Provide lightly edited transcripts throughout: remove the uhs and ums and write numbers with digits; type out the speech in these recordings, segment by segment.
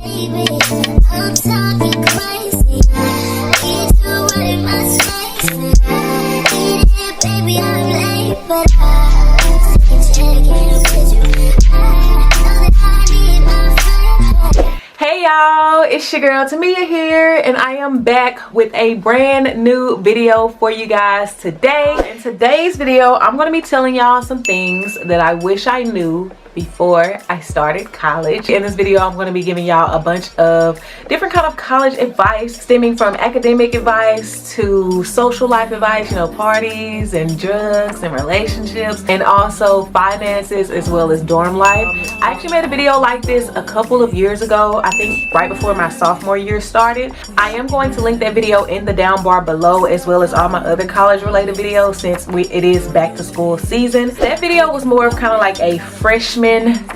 I'm talking crazy. Need to worry my space. Baby, I'm late, but I can check in with you. I know that I need my friend. Hey y'all, it's your girl Tamia here, and I am back with a brand new video for you guys today. In today's video, I'm going to be telling y'all some things that I wish I knew before I started college. In this video, I'm going to be giving y'all a bunch of different kind of college advice, stemming from academic advice to social life advice, you know, parties and drugs and relationships, and also finances as well as dorm life. I actually made a video like this a couple of years ago, I think right before my sophomore year started. I am going to link that video in the down bar below, as well as all my other college related videos, since it is back to school season. That video was more of kind of like a freshman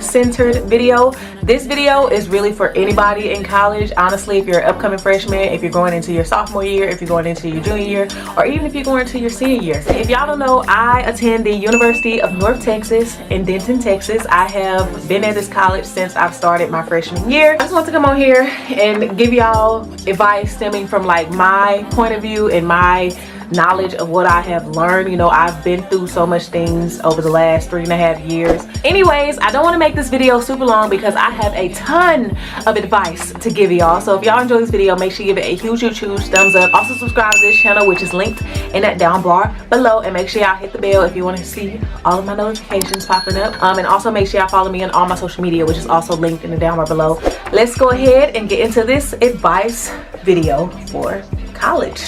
centered video. This video is really for anybody in college, honestly. If you're an upcoming freshman, if you're going into your sophomore year, if you're going into your junior year, or even if you're going into your senior year. If y'all don't know, I attend the University of North Texas in Denton, Texas. I have been at this college since I've started my freshman year. I just want to come on here and give y'all advice stemming from like my point of view and my knowledge of what I have learned. You know, I've been through so much things over the last 3.5 years. Anyways, I don't want to make this video super long because I have a ton of advice to give y'all. So if y'all enjoy this video, make sure you give it a huge thumbs up. Also subscribe to this channel, which is linked in that down bar below, and make sure y'all hit the bell if you want to see all of my notifications popping up. And also make sure y'all follow me on all my social media, which is also linked in the down bar below. Let's go ahead and get into this advice video for college.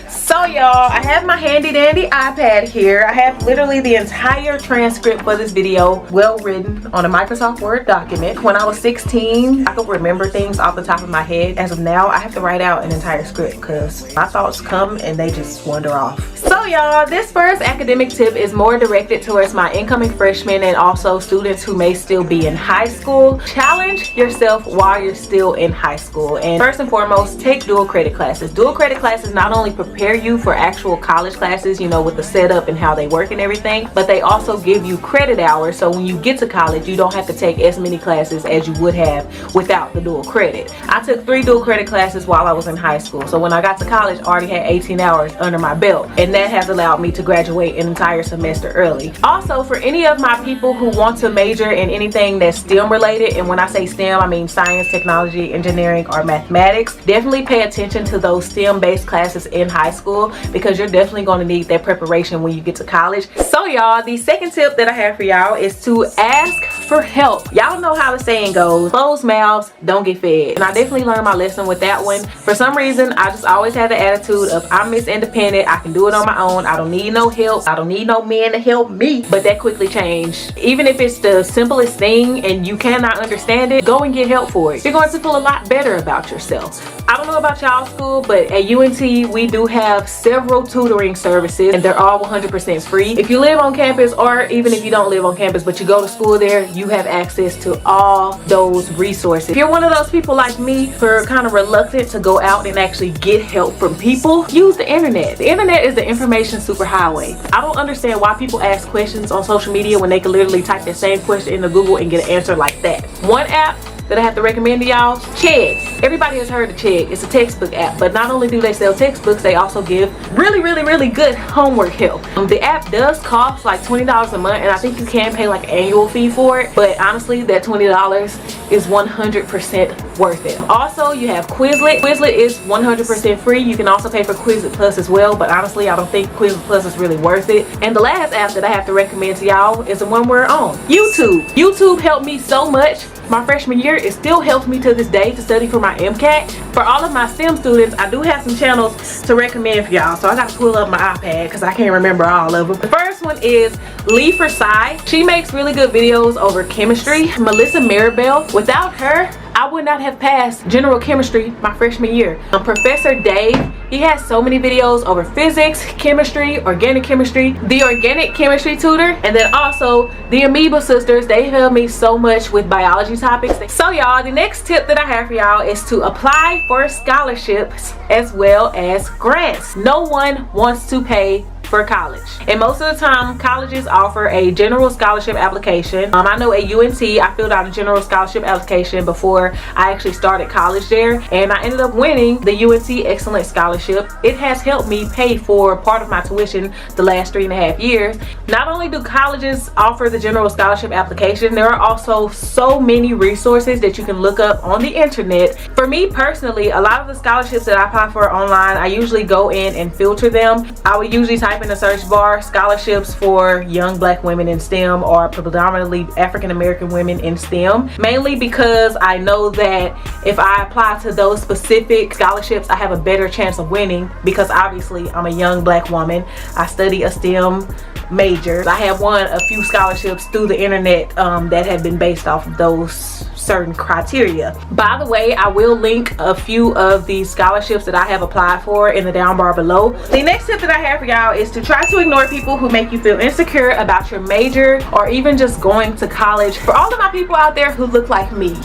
So y'all, I have my handy dandy iPad here. I have literally the entire transcript for this video, well written on a Microsoft Word document. When I was 16, I could remember things off the top of my head. As of now, I have to write out an entire script because my thoughts come and they just wander off. So y'all, this first academic tip is more directed towards my incoming freshmen and also students who may still be in high school. Challenge yourself while you're still in high school. And first and foremost, take dual credit classes. Dual credit classes not only prepare you for actual college classes, you know, with the setup and how they work and everything, but they also give you credit hours. So when you get to college, you don't have to take as many classes as you would have without the dual credit. I took 3 dual credit classes while I was in high school. So when I got to college, I already had 18 hours under my belt, and that has allowed me to graduate an entire semester early. Also, for any of my people who want to major in anything that's STEM related, and when I say STEM, I mean science, technology, engineering, or mathematics, definitely pay attention to those STEM based classes in high school, because you're definitely going to need that preparation when you get to college. So y'all, the second tip that I have for y'all is to ask for help. Y'all know how the saying goes, closed mouths don't get fed. And I definitely learned my lesson with that one. For some reason, I just always had the attitude of I'm Miss Independent, I can do it on my own, I don't need no help, I don't need no man to help me. But that quickly changed. Even if it's the simplest thing and you cannot understand it, go and get help for it. You're going to feel a lot better about yourself. I don't know about y'all school, but at UNT we do have several tutoring services, and they're all 100% free. If you live on campus, or even if you don't live on campus but you go to school there, you have access to all those resources. If you're one of those people like me who are kind of reluctant to go out and actually get help from people, use the internet. The internet is the information superhighway. I don't understand why people ask questions on social media when they can literally type the same question into Google and get an answer like that. One app that I have to recommend to y'all, Chegg. Everybody has heard of Chegg. It's a textbook app, but not only do they sell textbooks, they also give really good homework help. The app does cost like $20 a month, and I think you can pay like an annual fee for it, but honestly that $20 is 100% worth it. Also, you have Quizlet. Quizlet is 100% free. You can also pay for Quizlet Plus as well, but honestly I don't think Quizlet Plus is really worth it. And the last app that I have to recommend to y'all is the one we're on, YouTube. YouTube helped me so much my freshman year. It still helps me to this day to study for my MCAT. For all of my STEM students, I do have some channels to recommend for y'all, so I gotta pull up my iPad because I can't remember all of them. The first one is Lee for Sci. She makes really good videos over chemistry. Melissa Maribel, without her I would not have passed general chemistry my freshman year. Professor Dave, he has so many videos over physics, chemistry, organic chemistry, the organic chemistry tutor, and then also the Amoeba sisters. They help me so much with biology topics. So y'all, the next tip that I have for y'all is to apply for scholarships as well as grants. No one wants to pay for college. And most of the time, colleges offer a general scholarship application. I know at UNT, I filled out a general scholarship application before I actually started college there, and I ended up winning the UNT Excellent Scholarship. It has helped me pay for part of my tuition the last 3.5 years. Not only do colleges offer the general scholarship application, there are also so many resources that you can look up on the internet. For me personally, a lot of the scholarships that I apply for online, I usually go in and filter them. I would usually type in the search bar scholarships for young black women in STEM or predominantly African American women in STEM, mainly because I know that if I apply to those specific scholarships, I have a better chance of winning, because obviously I'm a young black woman. I study a STEM major. I have won a few scholarships through the internet that have been based off of those certain criteria. By the way, I will link a few of the scholarships that I have applied for in the down bar below. The next tip that I have for y'all is to try to ignore people who make you feel insecure about your major or even just going to college. For all of my people out there who look like me,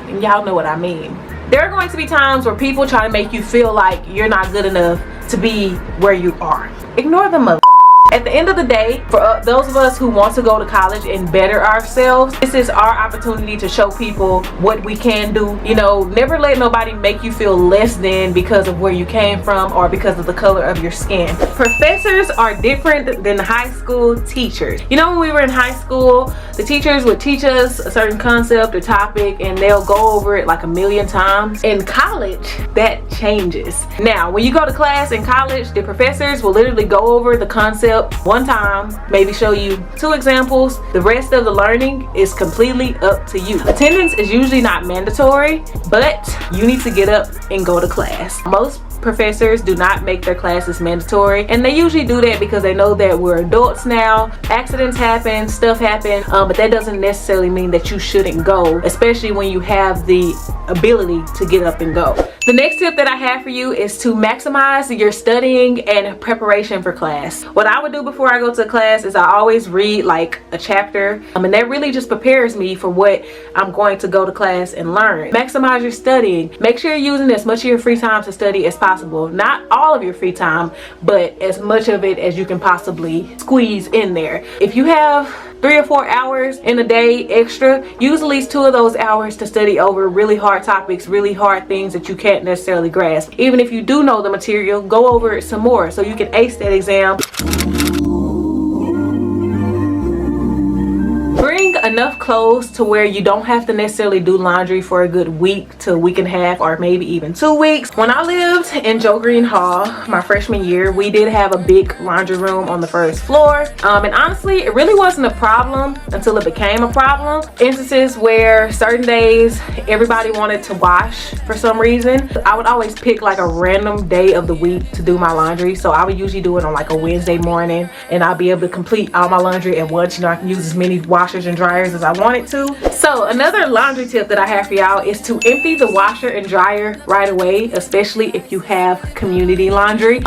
and y'all know what I mean, there are going to be times where people try to make you feel like you're not good enough to be where you are. Ignore them, mother. At the end of the day, for those of us who want to go to college and better ourselves, this is our opportunity to show people what we can do. You know, never let nobody make you feel less than because of where you came from or because of the color of your skin. Professors are different than high school teachers. You know, when we were in high school, the teachers would teach us a certain concept or topic and they'll go over it like 1,000,000 times. In college, that changes. Now, when you go to class in college, the professors will literally go over the concept one time, maybe show you 2 examples. The rest of the learning is completely up to you. Attendance is usually not mandatory, but you need to get up and go to class. Most professors do not make their classes mandatory, and they usually do that because they know that we're adults now. Accidents happen, stuff happens, but that doesn't necessarily mean that you shouldn't go, especially when you have the ability to get up and go. The next tip that I have for you is to maximize your studying and preparation for class. What I would do before I go to class is I always read like a chapter, and that really just prepares me for what I'm going to go to class and learn. Maximize your studying. Make sure you're using as much of your free time to study as possible. Not all of your free time, but as much of it as you can possibly squeeze in there. If you have 3 or 4 hours in a day extra, use at least 2 of those hours to study over really hard topics, really hard things that you can't necessarily grasp. Even if you do know the material, go over it some more so you can ace that exam. Bring enough clothes to where you don't have to necessarily do laundry for a good week to a week and a half or maybe even 2 weeks. When I lived in Joe Green Hall my freshman year, we did have a big laundry room on the first floor, and honestly it really wasn't a problem until it became a problem. Instances where certain days everybody wanted to wash for some reason, I would always pick like a random day of the week to do my laundry. So I would usually do it on like a Wednesday morning, and I'll be able to complete all my laundry at once. You know, I can use as many washers and dryers as I wanted to. So another laundry tip that I have for y'all is to empty the washer and dryer right away, especially if you have community laundry.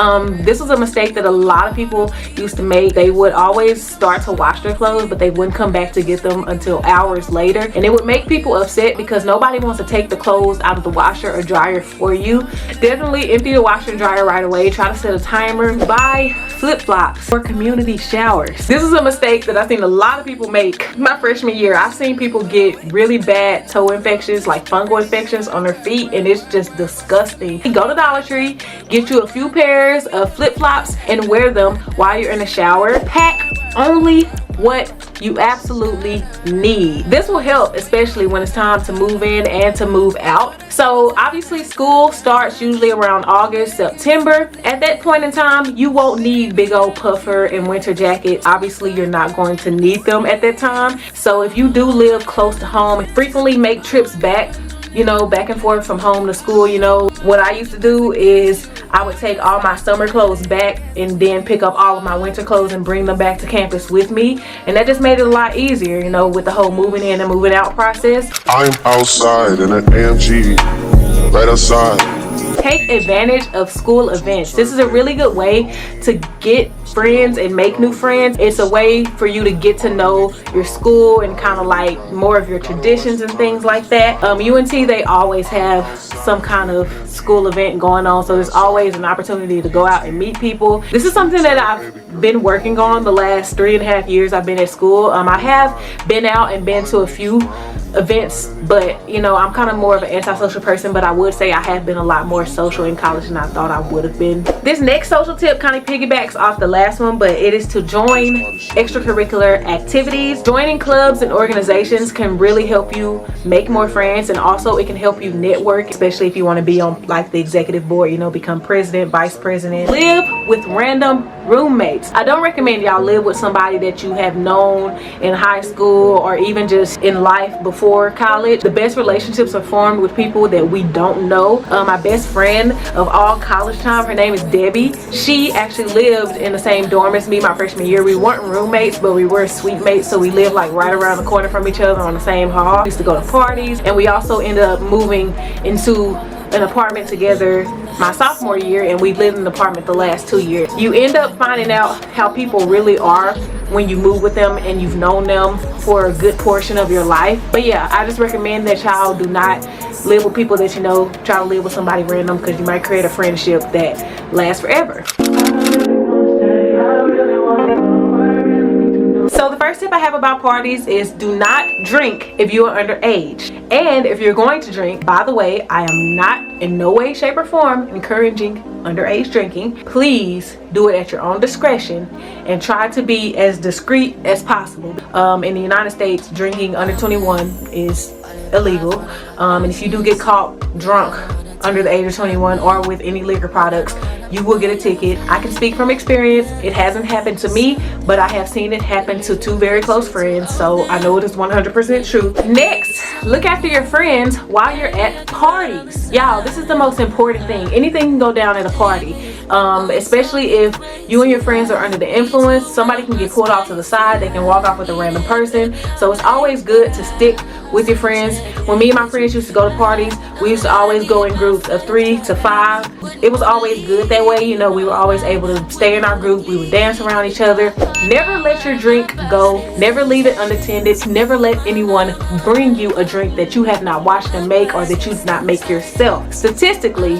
This was a mistake that a lot of people used to make. They would always start to wash their clothes, but they wouldn't come back to get them until hours later, and it would make people upset because nobody wants to take the clothes out of the washer or dryer for you. Definitely empty the washer and dryer right away. Try to set a timer. Buy flip-flops for community showers. This is a mistake that I've seen a lot of people make. My freshman year, I've seen people get really bad toe infections, like fungal infections on their feet, and it's just disgusting. Go to Dollar Tree, get you a few pairs of flip-flops and wear them while you're in the shower. Pack only what you absolutely need. This will help, especially when it's time to move in and to move out. So obviously school starts usually around August, September. At that point in time, you won't need big old puffer and winter jackets. Obviously you're not going to need them at that time. So if you do live close to home, frequently make trips back, you know, back and forth from home to school. You know, what I used to do is I would take all my summer clothes back and then pick up all of my winter clothes and bring them back to campus with me, and that just made it a lot easier, you know, with the whole moving in and moving out process. I'm outside in an AMG, right outside. Take advantage of school events. This is a really good way to get friends and make new friends. It's a way for you to get to know your school and kind of like more of your traditions and things like that. UNT, they always have some kind of school event going on, so there's always an opportunity to go out and meet people. This is something that I've been working on the last 3.5 years I've been at school. I have been out and been to a few events, but you know, I'm kind of more of an antisocial person, but I would say I have been a lot more social in college than I thought I would have been. This next social tip kind of piggybacks off the last one, but it is to join extracurricular activities. Joining clubs and organizations can really help you make more friends, and also it can help you network, especially if you want to be on like the executive board, you know, become president, vice president. Live with random roommates. I don't recommend y'all live with somebody that you have known in high school or even just in life before college. The best relationships are formed with people that we don't know. My best friend of all college time, her name is Debbie. She actually lived in the same dorm as me my freshman year. We weren't roommates, but we were suite mates, so we lived like right around the corner from each other on the same hall. We used to go to parties, and we also ended up moving into an apartment together my sophomore year, and we lived in the apartment the last 2 years. You end up finding out how people really are when you move with them and you've known them for a good portion of your life. But yeah, I just recommend that y'all do not live with people that you know. Try to live with somebody random, because you might create a friendship that lasts forever. So the first tip I have about parties is do not drink if you are underage. And if you're going to drink, by the way, I am not in no way, shape, or form encouraging underage drinking. Please do it at your own discretion and try to be as discreet as possible. In the United States, drinking under 21 is illegal. And if you do get caught drunk under the age of 21 or with any liquor products, you will get a ticket. I can speak from experience. It hasn't happened to me, but I have seen it happen to 2 very close friends, so I know it is 100% true. Next, look after your friends while you're at parties. Y'all, this is the most important thing. Anything can go down at a party, especially if you and your friends are under the influence. Somebody can get pulled off to the side. They can walk off with a random person. So it's always good to stick with your friends. When me and my friends used to go to parties, we used to always go in groups of 3 to 5. It was always good that way. You know, we were always able to stay in our group. We would dance around each other. Never let your drink go. Never leave it unattended. Never let anyone bring you a drink that you have not watched them make or that you did not make yourself. Statistically,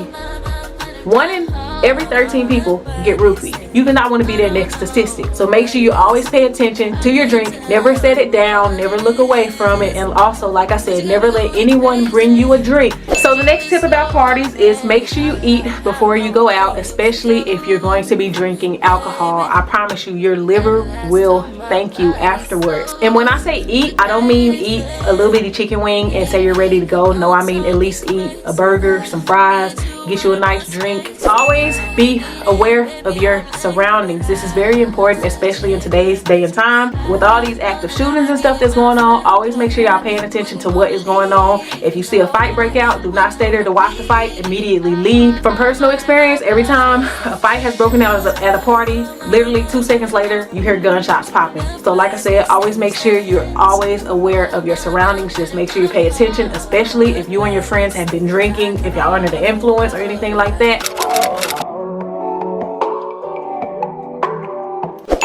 1 in every 13 people get roofied. You do not want to be that next statistic. So make sure you always pay attention to your drink. Never set it down. Never look away from it. And also, like I said, never let anyone bring you a drink. So the next tip about parties is make sure you eat before you go out, especially if you're going to be drinking alcohol. I promise you, your liver will thank you afterwards. And when I say eat, I don't mean eat a little bitty chicken wing and say you're ready to go. No, I mean at least eat a burger, some fries, get you a nice drink. Always be aware of your surroundings. This is very important, especially in today's day and time with all these active shootings and stuff that's going on. Always make sure y'all paying attention to what is going on. If you see a fight break out, do not stay there to watch the fight. Immediately leave. From personal experience, every time a fight has broken out at a party, literally 2 seconds later you hear gunshots popping. So like I said, always make sure you're always aware of your surroundings. Just make sure you pay attention, especially if you and your friends have been drinking, if y'all are under the influence or anything like that.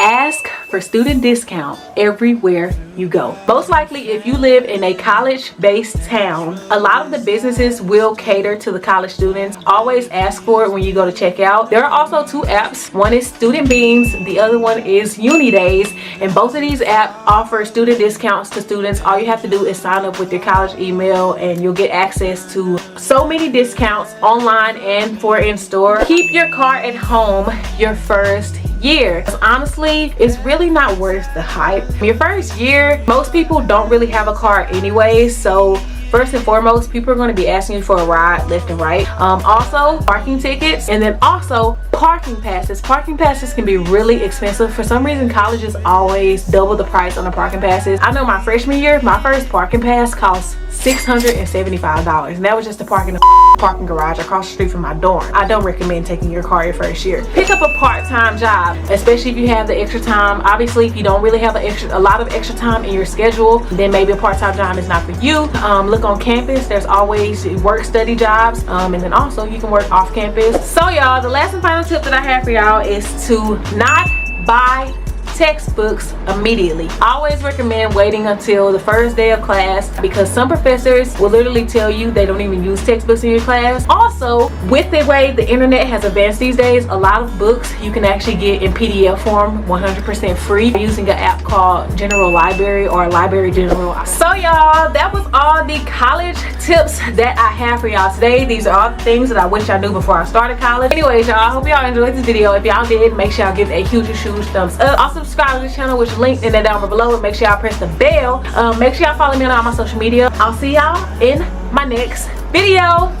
Ask for student discount everywhere you go. Most likely, if you live in a college-based town, a lot of the businesses will cater to the college students. Always ask for it when you go to check out. There are also 2 apps. One is Student Beans, the other one is Uni Days, and both of these apps offer student discounts to students. All you have to do is sign up with your college email and you'll get access to so many discounts online and for in-store. Keep your car at home your first year. Honestly, it's really not worth the hype. Your first year, most people don't really have a car anyway, so first and foremost, people are going to be asking you for a ride left and right. Also, parking tickets, and then also parking passes. Parking passes can be really expensive. For some reason, colleges always double the price on the parking passes. I know my freshman year, my first parking pass cost $675, and that was just to park in the parking garage across the street from my dorm. I don't recommend taking your car your first year. Pick up a part-time job, especially if you have the extra time. Obviously, if you don't really have a lot of extra time in your schedule, then maybe a part-time job is not for you. Look look on campus. There's always work study jobs, and then also you can work off campus. So y'all, the last and final tip that I have for y'all is to not buy textbooks immediately. I always recommend waiting until the first day of class, because some professors will literally tell you they don't even use textbooks in your class. Also, with the way the internet has advanced these days, a lot of books you can actually get in PDF form 100% free using an app called General Library or Library General. So y'all, that was all the college tips that I have for y'all today. These are all the things that I wish I knew before I started college. Anyways, y'all, I hope y'all enjoyed this video. If y'all did, make sure y'all give it a huge thumbs up. Also, subscribe to this channel, which is linked in that down below, and make sure y'all press the bell. Make sure y'all follow me on all my social media. I'll see y'all in my next video.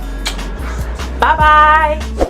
Bye bye.